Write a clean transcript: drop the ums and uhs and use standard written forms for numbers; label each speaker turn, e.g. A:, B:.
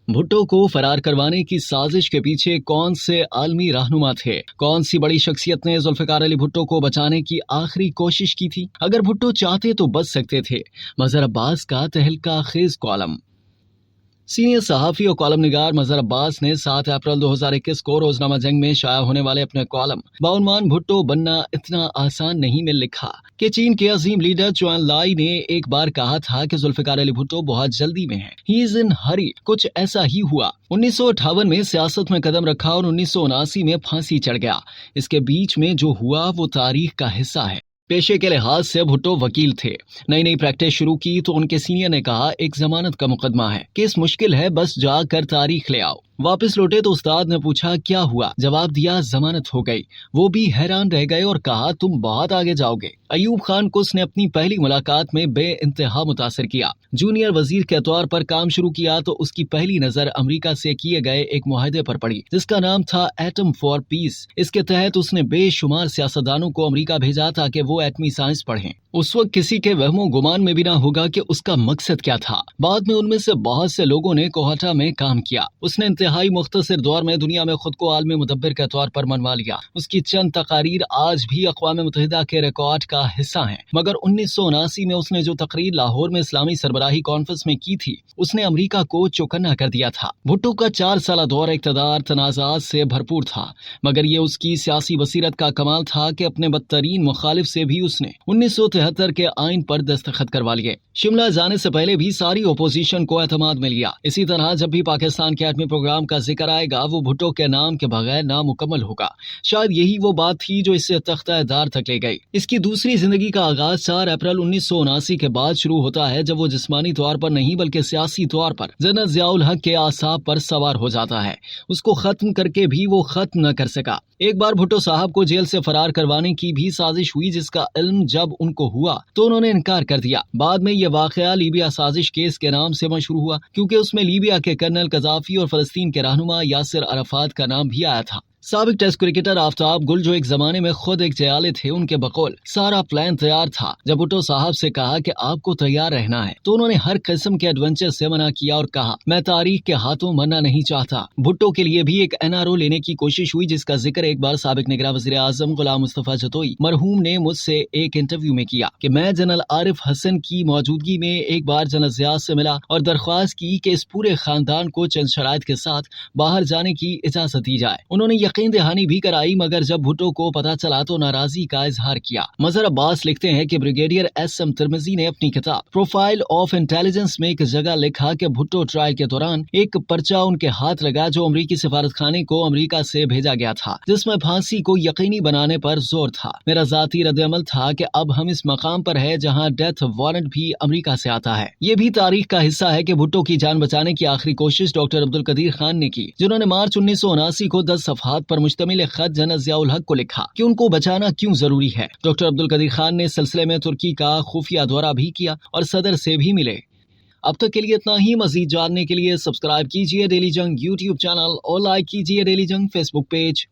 A: भुट्टो को फरार करवाने की साजिश के पीछे कौन से आलमी रहनुमा थे? कौन सी बड़ी शख्सियत ने जुल्फिकार अली भुट्टो को बचाने की आखिरी कोशिश की थी? अगर भुट्टो चाहते तो बच सकते थे। मजहर अब्बास का तहलका खेज कॉलम। सीनियर सहाफी और कॉलम निगार मजहर अब्बास ने 7 अप्रैल 2021 को रोजनामा जंग में शाया होने वाले अपने कॉलम बाउनमान भुट्टो बनना इतना आसान नहीं में लिखा कि चीन के अजीम लीडर चुआन लाई ने एक बार कहा था कि जुल्फिकार अली भुट्टो बहुत जल्दी में है, ही इज इन हरी। कुछ ऐसा ही हुआ। 1958 में सियासत में कदम रखा और 1979 में फांसी चढ़ गया। इसके बीच में जो हुआ वो तारीख का हिस्सा है। पेशे के लिहाज से भुट्टो वकील थे। नई प्रैक्टिस शुरू की तो उनके सीनियर ने कहा, एक जमानत का मुकदमा है, केस मुश्किल है, बस जाकर तारीख ले आओ। वापस लौटे तो उस्ताद ने पूछा क्या हुआ? जवाब दिया जमानत हो गई। वो भी हैरान रह गए और कहा तुम बहुत आगे जाओगे। अयूब खान कुस ने अपनी पहली मुलाकात में बेइंतहा मुतासिर किया। जूनियर वजीर के तौर पर काम शुरू किया तो उसकी पहली नजर अमेरिका से किए गए एक मुआहदे पर पड़ी जिसका नाम था एटम फॉर पीस। इसके तहत उसने बेशुमार सियासतदानों को अमेरिका भेजा ताकि वो एटमी साइंस पढ़ें। उस वक्त किसी के वहमो गुमान में भी ना होगा कि उसका मकसद क्या था। बाद में उनमें से बहुत से लोगों ने कोहटा में काम किया। उसने इंतहाई मुख्तसर दौर में दुनिया में खुद को आलमी मुदब्बिर के तौर पर मनवा लिया। उसकी चंद तकारीर आज भी अक़वाम मुत्तहिदा के रिकॉर्ड का हिस्सा हैं। मगर 1979 में उसने जो तकरीर लाहौर में इस्लामी सरबराही कॉन्फ्रेंस में की थी उसने अमेरिका को चौकन्ना कर दिया था। भुट्टो का 4 साल दौर इक़्तिदार तनाज़ात से भरपूर था, मगर ये उसकी सियासी बसीरत का कमाल था कि अपने बदतरीन मुखालिफ से भी उसने 1973 के आइन पर दस्तखत करवा लिए। शिमला जाने से पहले भी सारी ओपोजिशन को एतमाद में लिया। इसी तरह जब भी पाकिस्तान के एटमी प्रोग्राम का जिक्र आएगा वो भुट्टो के नाम के बगैर नामुकम्मल होगा। शायद यही वो बात थी जो इसे तख्ता-ए-दार तक ले गई। इसकी दूसरी जिंदगी का आगाज 4 अप्रैल 1979 के बाद शुरू होता है जब वो जिस्मानी तौर पर नहीं बल्कि सियासी तौर पर जनरल ज़ियाउल हक के आसाब पर सवार हो जाता है। उसको खत्म करके भी वो खत्म न कर सका। एक बार भुट्टो साहब को जेल से फरार करवाने की भी साजिश हुई जिसका इल्म जब उनको हुआ तो उन्होंने इनकार कर दिया। बाद में ये वाकया लीबिया साजिश केस के नाम से मशहूर हुआ क्योंकि उसमें लीबिया के कर्नल कज़ाफ़ी और फलस्तीन के रहनुमा यासिर अराफात का नाम भी आया था। साबिक टेस्ट क्रिकेटर आफ्ताब गुल जो एक जमाने में खुद एक जयाले थे, उनके बकौल सारा प्लान तैयार था। जब भुट्टो साहब से कहा कि आपको तैयार रहना है तो उन्होंने हर किस्म के एडवेंचर से मना किया और कहा मैं तारीख के हाथों मरना नहीं चाहता। भुट्टो के लिए भी एक NRO लेने की कोशिश हुई जिसका जिक्र एक बार साबिक निगरान वज़ीर आज़म गुलाम मुस्तफा जतोई मरहूम ने मुझसे एक इंटरव्यू में किया कि मैं जनरल आरिफ हसन की मौजूदगी में एक बार जनरल ज़िया से मिला और दरख्वास्त की कि इस पूरे खानदान को चंद शराइत के साथ बाहर जाने की इजाजत दी जाए। उन्होंने यकीन दहानी भी कराई, मगर जब भुट्टो को पता चला तो नाराजगी का इजहार किया। मजहर अब्बास लिखते हैं कि ब्रिगेडियर SM तिरमिजी ने अपनी किताब प्रोफाइल ऑफ इंटेलिजेंस में एक जगह लिखा कि भुट्टो ट्रायल के दौरान एक पर्चा उनके हाथ लगा जो अमरीकी सिफारतखाने को अमरीका से भेजा गया था जिसमें फांसी को यकीनी बनाने पर जोर था। मेरा जाती रद्द-ए-अमल था कि अब हम इस मकाम पर है जहाँ डेथ वारंट भी अमरीका से आता है। ये भी तारीख का हिस्सा है कि भुट्टो की जान बचाने की आखिरी कोशिश डॉक्टर अब्दुल कदीर खान ने की, जिन्होंने मार्च 1979 को 10 सफ़हात पर मुश्तमिल खत जनरल ज़ियाउल हक को लिखा कि उनको बचाना क्यों जरूरी है। डॉक्टर अब्दुल कदीर खान ने सिलसिले में तुर्की का खुफिया दौरा भी किया और सदर से भी मिले। अब तक के लिए इतना ही। मजीद जानने के लिए सब्सक्राइब कीजिए डेली जंग YouTube चैनल और लाइक कीजिए डेली जंग Facebook पेज।